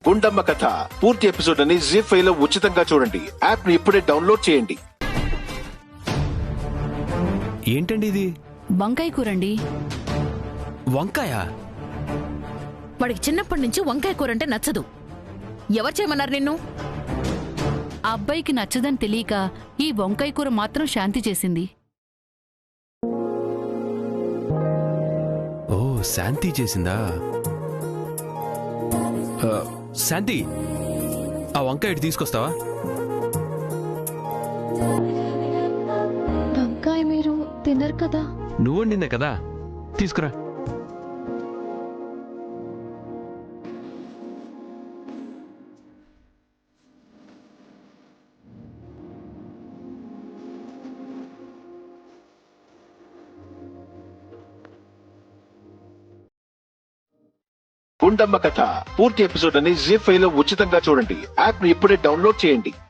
గుండమ్మ కథ పూర్తి ఎపిసోడ్ అని జీ5 లో ఉచితంగా చూడండి. యాప్ ని ఇప్పుడే డౌన్లోడ్ చేయండి. ఏంటండి ఇది? వంకాయ కూరండి. వంకాయ? వాడికి చిన్నప్పటి నుంచి వంకాయ కూర అంటే నచ్చదు. ఎవరు చేయమన్నారు నిన్ను? ఆ అబ్బాయికి నచ్చదని తెలియక ఈ వంకాయ కూర మాత్రం శాంతి చేసింది. ఓ, శాంతి చేసిందా? శాంతి, ఆ వంకాయ ఇటు తీసుకొస్తావా? వంకాయ మీరు తినరు కదా? నువ్వు వండిందే కదా, తీసుకురా. గుండమ్మ కథ పూర్తి ఎపిసోడ్ అని జీ5 లో ఉచితంగా చూడండి. యాప్ ని ఇప్పుడే డౌన్లోడ్ చేయండి.